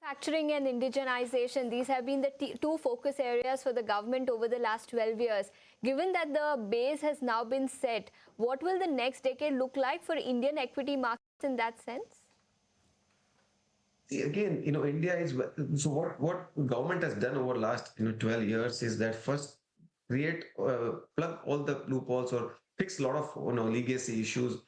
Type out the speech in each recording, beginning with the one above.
Manufacturing and indigenization, these have been the two focus areas for the government over the last 12 years. Given that the base has now been set, what will the next decade look like for Indian equity markets in that sense? See, again, India is so what government has done over last 12 years is that first create plug all the loopholes or fix a lot of legacy issues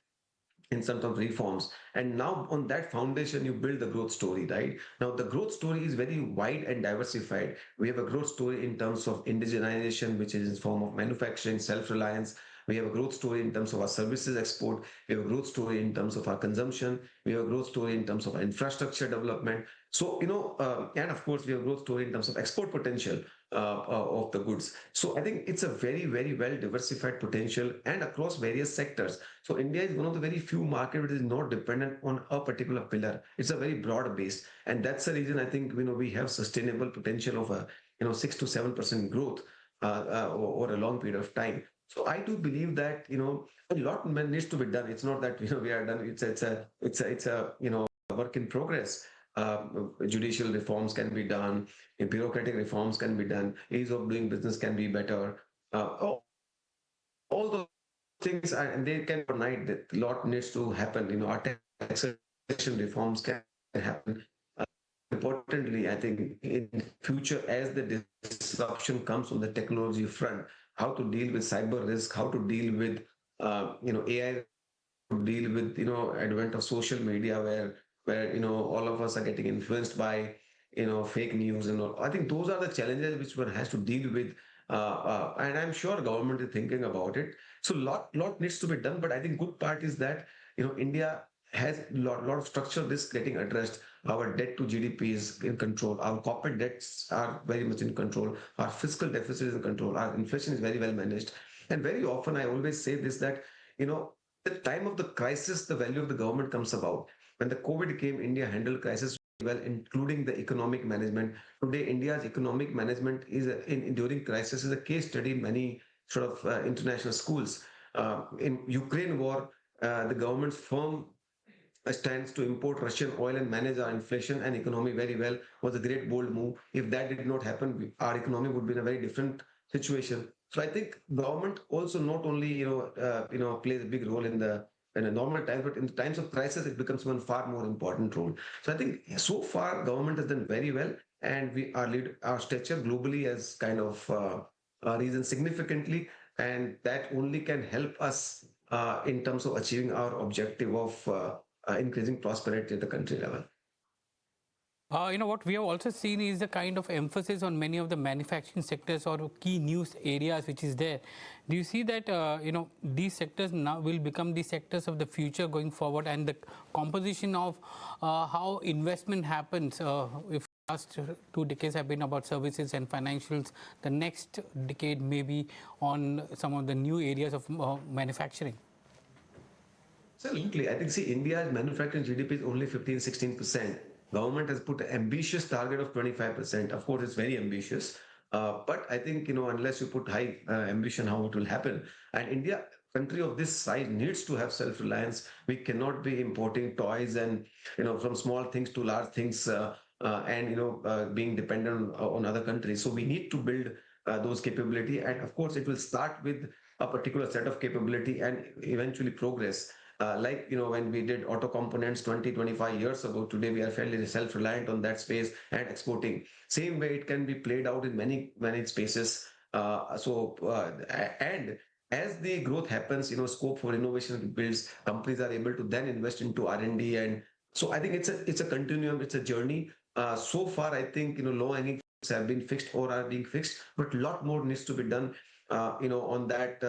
in some of reforms. And now on that foundation, you build the growth story, right? Now, the growth story is very wide and diversified. We have a growth story in terms of indigenization, which is in form of manufacturing, self-reliance. We have a growth story in terms of our services export. We have a growth story in terms of our consumption. We have a growth story in terms of our infrastructure development. So, and of course, we have a growth story in terms of export potential of the goods. So I think it's a very, very well diversified potential and across various sectors. So India is one of the very few markets that is not dependent on a particular pillar. It's a very broad base, and that's the reason I think we have sustainable potential of a 6 to 7% growth over a long period of time. So I do believe that a lot needs to be done. It's not that we are done. It's a work in progress. Judicial reforms can be done, bureaucratic reforms can be done, ease of doing business can be better. All those things and they can overnight. That a lot needs to happen. Our taxation reforms can happen. Importantly, I think in future, as the disruption comes on the technology front, how to deal with cyber risk, how to deal with AI, to deal with advent of social media where all of us are getting influenced by fake news and all. I think those are the challenges which one has to deal with, and I'm sure government is thinking about it. So lot needs to be done, but I think good part is that India has lot of structural risk getting addressed. Our debt to GDP is in control. Our corporate debts are very much in control. Our fiscal deficit is in control. Our inflation is very well managed. And very often I always say this, that the time of the crisis, the value of the government comes about. When the COVID came, India handled crisis well, including the economic management. Today, India's economic management is during crisis is a case study in many sort of international schools. In Ukraine war, the government's firm stance to import Russian oil and manage our inflation and economy very well was a great bold move. If that did not happen, our economy would be in a very different situation. So I think government also not only plays a big role in a normal time, but in times of crisis, it becomes one far more important role. So I think so far government has done very well, and our stature globally has kind of risen significantly, and that only can help us in terms of achieving our objective of increasing prosperity at the country level. What we have also seen is the kind of emphasis on many of the manufacturing sectors or key news areas which is there. Do you see that, these sectors now will become the sectors of the future going forward, and the composition of how investment happens, if last 2 decades have been about services and financials, the next decade may be on some of the new areas of manufacturing? Absolutely. I think, see, India's manufacturing GDP is only 15-16%. Government has put an ambitious target of 25%. Of course, it's very ambitious. But I think, unless you put high ambition, how it will happen. And India, country of this size, needs to have self-reliance. We cannot be importing toys and, from small things to large things and, being dependent on other countries. So we need to build those capability. And of course, it will start with a particular set of capability and eventually progress. When we did auto components 25 years ago, today we are fairly self-reliant on that space and exporting. Same way it can be played out in many spaces. And as the growth happens, scope for innovation builds, companies are able to then invest into R&D. And so I think it's a continuum, it's a journey. So far, I think, low-hanging fruits have been fixed or are being fixed, but a lot more needs to be done. On that,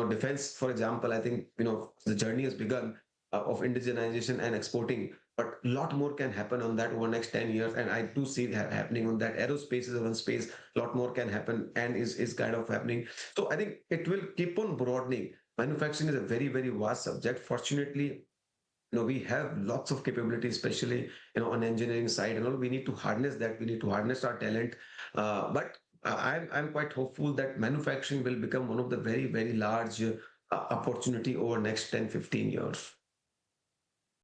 defense, for example, I think, the journey has begun of indigenization and exporting, but a lot more can happen on that over the next 10 years. And I do see that happening on that. Aerospace is one space, a lot more can happen and is kind of happening. So I think it will keep on broadening. Manufacturing is a very, very vast subject. Fortunately, we have lots of capability, especially, on engineering side and all. We need to harness that. We need to harness our talent. But I'm quite hopeful that manufacturing will become one of the very, very large opportunity over next 10-15 years.